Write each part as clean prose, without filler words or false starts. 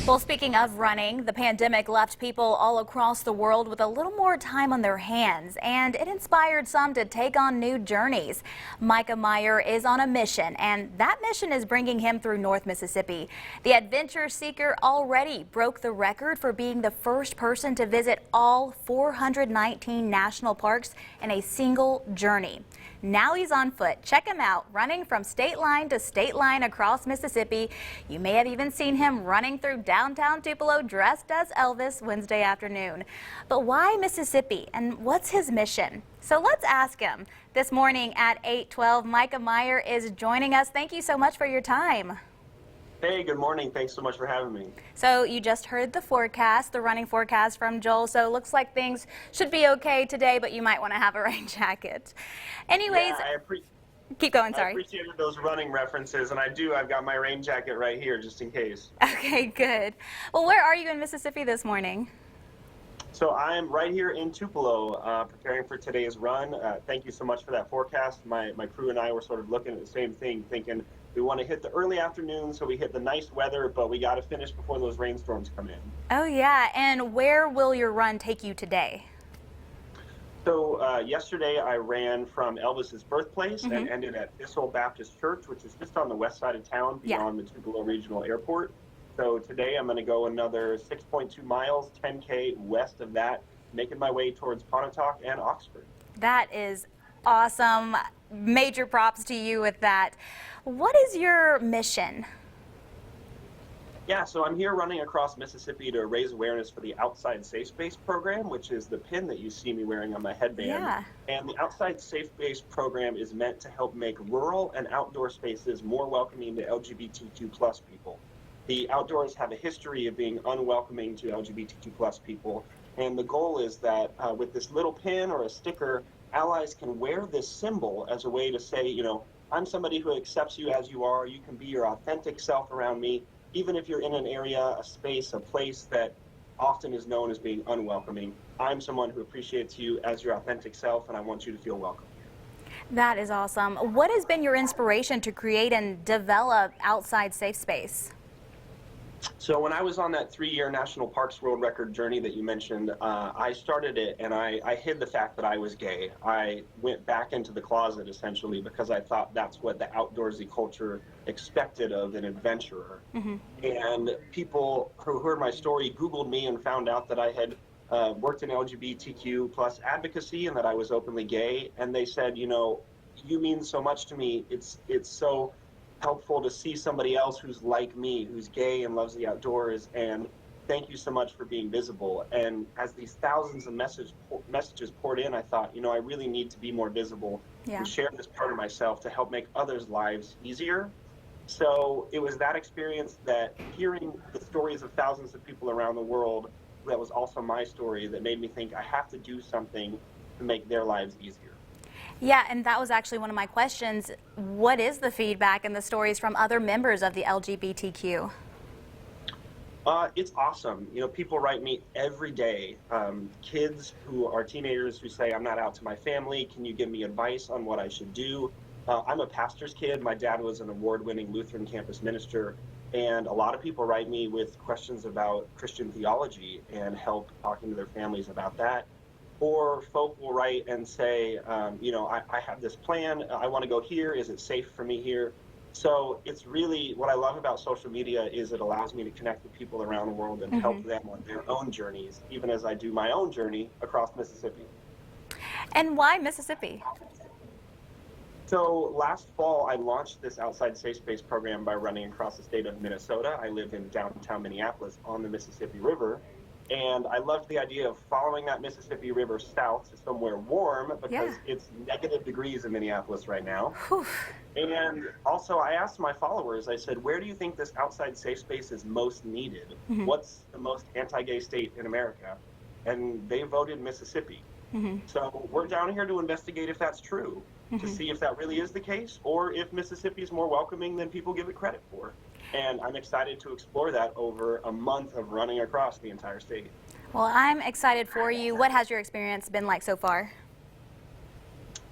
Well, speaking of running, the pandemic left people all across the world with a little more time on their hands, and it inspired some to take on new journeys. Mikah Meyer is on a mission, and that mission is bringing him through North Mississippi. The adventure seeker already broke the record for being the first person to visit all 419 national parks in a single journey. Now he's on foot. Check him out, running from state line to state line across Mississippi. You may have even seen him running through downtown Tupelo dressed as Elvis Wednesday afternoon. But why Mississippi, and what's his mission? So let's ask him. This morning at 8:12, Mikah Meyer is joining us. Thank you so much for your time. Hey, good morning. Thanks so much for having me. So you just heard the forecast, the running forecast from Joel. So it looks like things should be okay today, but you might want to have a rain jacket. Anyways, Yeah, keep going, I sorry. appreciated those running references, and I've got my rain jacket right here just in case. Okay, good. Well, where are you in Mississippi this morning? So I'm right here in Tupelo, preparing for today's run. Thank you so much for that forecast. My crew and I were sort of looking at the same thing, thinking we want to hit the early afternoon, so we hit the nice weather, but we got to finish before those rainstorms come in. Oh, yeah. And where will your run take you today? So yesterday I ran from Elvis's birthplace and ended at Thistle Baptist Church, which is just on the west side of town beyond the Tupelo Regional Airport. So today I'm going to go another 6.2 miles, 10K west of that, making my way towards Pontotoc and Oxford. That is awesome. Major props to you with that. What is your mission? Yeah, so I'm here running across Mississippi to raise awareness for the Outside Safe Space program, which is the pin that you see me wearing on my headband. Yeah. And the Outside Safe Space program is meant to help make rural and outdoor spaces more welcoming to LGBTQ+ people. The outdoors have a history of being unwelcoming to LGBTQ+ people, and the goal is that with this little pin or a sticker, allies can wear this symbol as a way to say, you know, I'm somebody who accepts you as you are. You can be your authentic self around me, even if you're in an area, a space, a place that often is known as being unwelcoming. I'm someone who appreciates you as your authentic self, and I want you to feel welcome. That is awesome. What has been your inspiration to create and develop Outside Safe Space? So when I was on that 3-year National Parks World Record journey that you mentioned, I started it and I hid the fact that I was gay. I went back into the closet essentially because I thought that's what the outdoorsy culture expected of an adventurer. And people who heard my story Googled me and found out that I had worked in LGBTQ+ advocacy and that I was openly gay. And they said, you know, you mean so much to me. It's so helpful to see somebody else who's like me, who's gay and loves the outdoors, and thank you so much for being visible. And as these thousands of messages poured in, I thought, you know, I really need to be more visible and share this part of myself to help make others' lives easier. So it was that experience, that hearing the stories of thousands of people around the world, that was also my story, that made me think I have to do something to make their lives easier. Yeah, and that was actually one of my questions. What is the feedback and the stories from other members of the LGBTQ? It's awesome. You know, people write me every day. Kids who are teenagers who say, I'm not out to my family. Can you give me advice on what I should do? I'm a pastor's kid. My dad was an award-winning Lutheran campus minister. And a lot of people write me with questions about Christian theology and help talking to their families about that. Or folk will write and say, you know, I have this plan, I want to go here, is it safe for me here? So it's really, what I love about social media is it allows me to connect with people around the world and help them on their own journeys, even as I do my own journey across Mississippi. And why Mississippi? So last fall, I launched this Outside Safe Space program by running across the state of Minnesota. I live in downtown Minneapolis on the Mississippi River. And I loved the idea of following that Mississippi River south to somewhere warm because it's negative degrees in Minneapolis right now. And also I asked my followers, I said, where do you think this outside safe space is most needed? What's the most anti-gay state in America? And they voted Mississippi. So we're down here to investigate if that's true, to see if that really is the case, or if Mississippi is more welcoming than people give it credit for. And I'm excited to explore that over a month of running across the entire state. Well, I'm excited for you. What has your experience been like so far?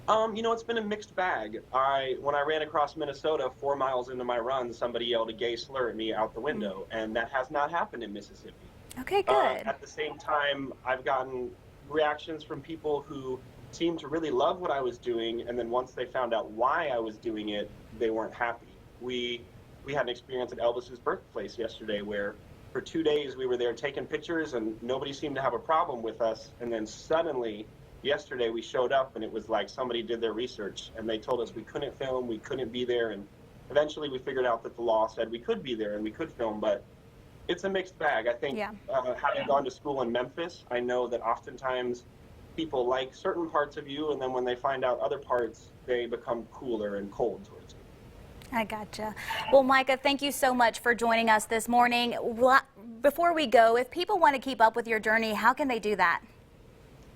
It's been a mixed bag. When I ran across Minnesota 4 miles into my run, somebody yelled a gay slur at me out the window, and that has not happened in Mississippi. Okay, good. At the same time, I've gotten reactions from people who seemed to really love what I was doing, and then once they found out why I was doing it, they weren't happy. We had an experience at Elvis's birthplace yesterday where for 2 days we were there taking pictures and nobody seemed to have a problem with us, and then suddenly yesterday we showed up and it was like somebody did their research and they told us we couldn't film, we couldn't be there, and eventually we figured out that the law said we could be there and we could film, but it's a mixed bag. I think Yeah. Having gone to school in Memphis, I know that oftentimes people like certain parts of you, and then when they find out other parts, they become cooler and cold towards you. I gotcha. Well, Mikah, thank you so much for joining us this morning. Before we go, if people want to keep up with your journey, how can they do that?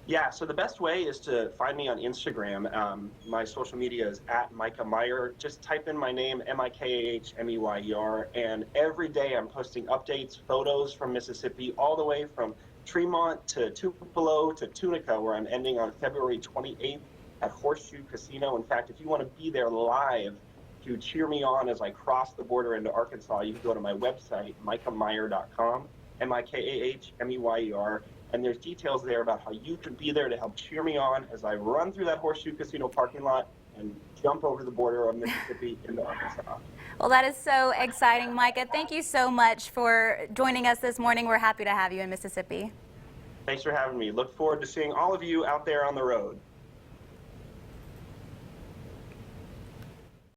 Yeah, so the best way is to find me on Instagram. My social media is at Mikah Meyer. Just type in my name, Mikahmeyer, and every day I'm posting updates, photos from Mississippi, all the way from Tremont to Tupelo to Tunica, where I'm ending on February 28th at Horseshoe Casino. In fact, if you want to be there live to cheer me on as I cross the border into Arkansas, you can go to my website, mikahmeyer.com, Mikahmeyer, and there's details there about how you can be there to help cheer me on as I run through that Horseshoe Casino parking lot and jump over the border of Mississippi into Arkansas. Well, that is so exciting, Mikah. Thank you so much for joining us this morning. We're happy to have you in Mississippi. Thanks for having me. Look forward to seeing all of you out there on the road.